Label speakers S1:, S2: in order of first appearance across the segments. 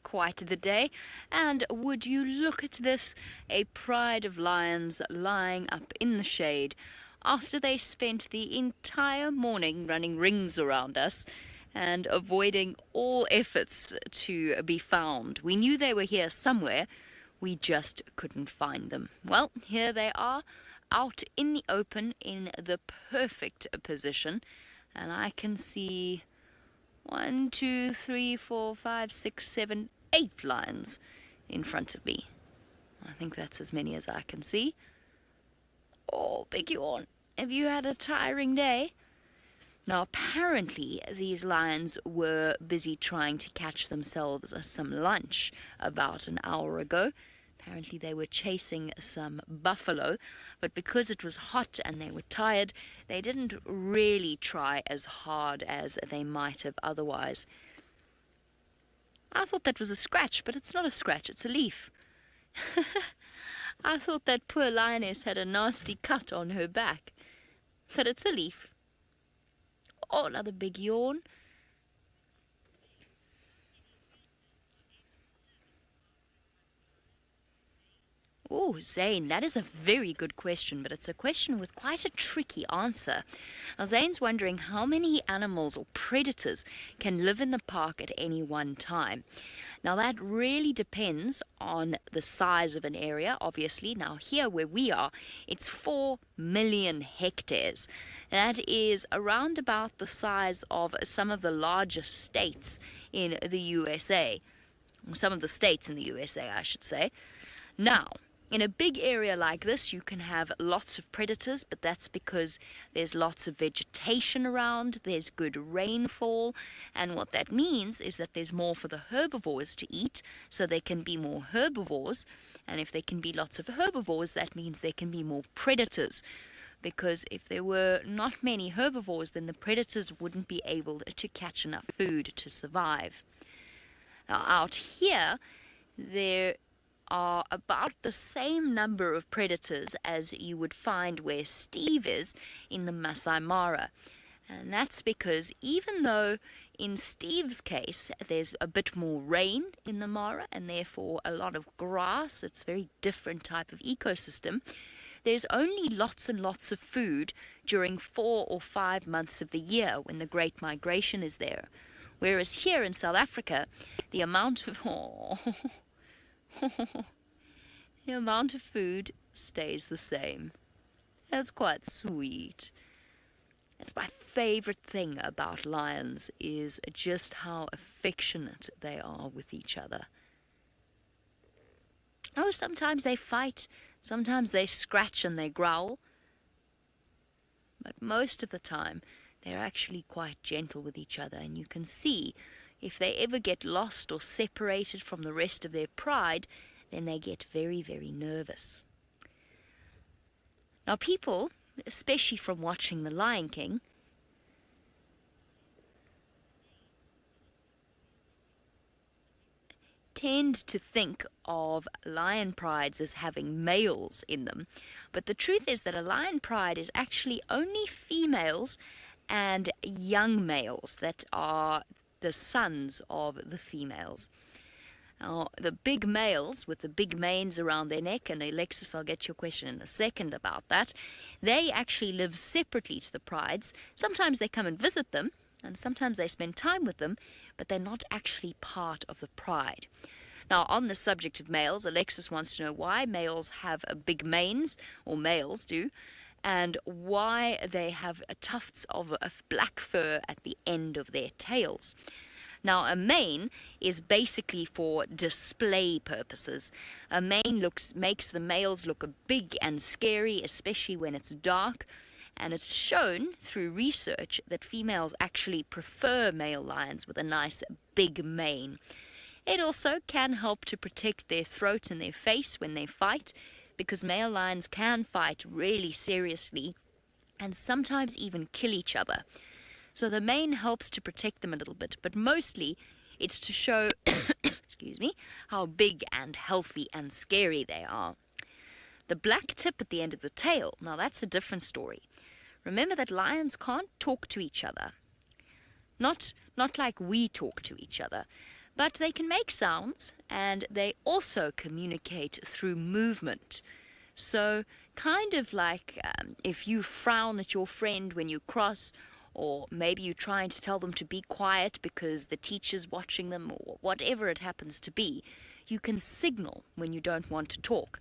S1: quite the day. And would you look at this, a pride of lions lying up in the shade after they spent the entire morning running rings around us and avoiding all efforts to be found. We knew they were here somewhere, we just couldn't find them. Well, here they are, out in the open in the perfect position, and I can see 1, 2, 3, 4, 5, 6, 7, 8 lions in front of me. I think that's as many as I can see. Oh, big yawn. Have you had a tiring day? Now, apparently, these lions were busy trying to catch themselves some lunch about an hour ago. Apparently, they were chasing some buffalo, but because it was hot and they were tired, they didn't really try as hard as they might have otherwise. I thought that was a scratch, but it's not a scratch, it's a leaf. I thought that poor lioness had a nasty cut on her back, but it's a leaf. Oh, another big yawn. Oh, Zane, that is a very good question, but it's a question with quite a tricky answer. Now, Zane's wondering how many animals or predators can live in the park at any one time. Now, that really depends on the size of an area, obviously. Now, here where we are, it's 4 million hectares. That is around about the size of some of the largest states in the USA. Some of the states in the USA, I should say. Now, in a big area like this, you can have lots of predators, but that's because there's lots of vegetation around, there's good rainfall, and what that means is that there's more for the herbivores to eat, so there can be more herbivores, and if there can be lots of herbivores, that means there can be more predators, because if there were not many herbivores, then the predators wouldn't be able to catch enough food to survive. Now, out here, there are about the same number of predators as you would find where Steve is in the Masai Mara. And that's because even though in Steve's case there's a bit more rain in the Mara and therefore a lot of grass, it's a very different type of ecosystem, there's only lots and lots of food during 4 or 5 months of the year when the Great Migration is there. Whereas here in South Africa, the amount of the amount of food stays the same. That's quite sweet. That's my favorite thing about lions, is just how affectionate they are with each other. Oh, sometimes they fight, sometimes they scratch and they growl, but most of the time they're actually quite gentle with each other, and you can see if they ever get lost or separated from the rest of their pride, then they get very, very nervous. Now, people, especially from watching The Lion King, tend to think of lion prides as having males in them, but the truth is that a lion pride is actually only females and young males that are the sons of the females. Now, the big males with the big manes around their neck, and Alexis, I'll get your question in a second about that, they actually live separately to the prides. Sometimes they come and visit them, and sometimes they spend time with them, but they're not actually part of the pride. Now, on the subject of males, Alexis wants to know why males have big manes, or males do, and why they have tufts of black fur at the end of their tails. Now, a mane is basically for display purposes. A mane makes the males look big and scary, especially when it's dark, and it's shown through research that females actually prefer male lions with a nice big mane. It also can help to protect their throat and their face when they fight, because male lions can fight really seriously and sometimes even kill each other. So the mane helps to protect them a little bit, but mostly it's to show excuse me, how big and healthy and scary they are. The black tip at the end of the tail, now that's a different story. Remember that lions can't talk to each other. Not like we talk to each other. But they can make sounds, and they also communicate through movement. So, kind of like if you frown at your friend when you cross, or maybe you're trying to tell them to be quiet because the teacher's watching them, or whatever it happens to be, you can signal when you don't want to talk.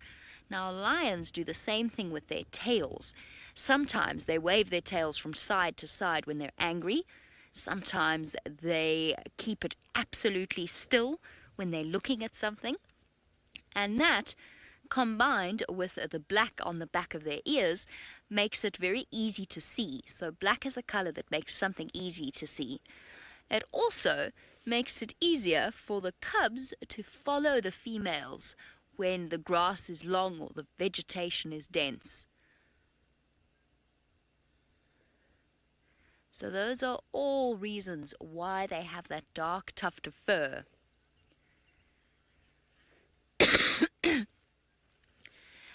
S1: Now, lions do the same thing with their tails. Sometimes they wave their tails from side to side when they're angry. Sometimes they keep it absolutely still when they're looking at something. And that, combined with the black on the back of their ears, makes it very easy to see. So black is a color that makes something easy to see. It also makes it easier for the cubs to follow the females when the grass is long or the vegetation is dense. So those are all reasons why they have that dark tuft of fur.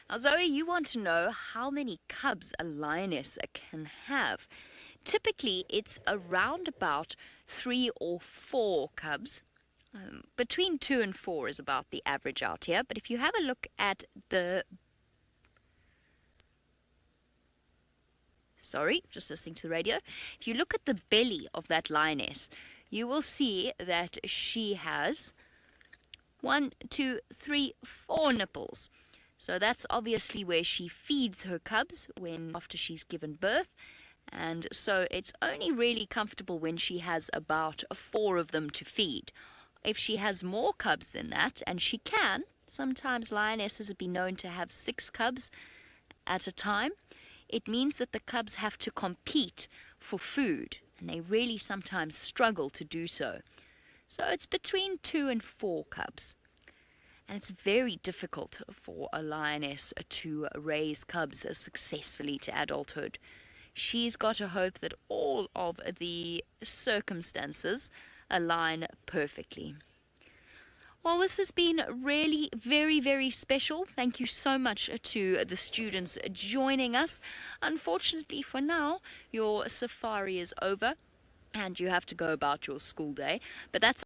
S1: Now, Zoe, you want to know how many cubs a lioness can have. Typically, it's around about 3 or 4 cubs. Between 2 and 4 is about the average out here. But if you have a look at just listening to the radio. If you look at the belly of that lioness, you will see that she has 1, 2, 3, 4 nipples. So that's obviously where she feeds her cubs after she's given birth. And so it's only really comfortable when she has about 4 of them to feed. If she has more cubs than that, and she can, sometimes lionesses have been known to have 6 cubs at a time, it means that the cubs have to compete for food, and they really sometimes struggle to do so. So it's between 2 and 4 cubs. And it's very difficult for a lioness to raise cubs successfully to adulthood. She's got to hope that all of the circumstances align perfectly. Well, this has been really very, very special. Thank you so much to the students joining us. Unfortunately for now, your safari is over and you have to go about your school day, but that's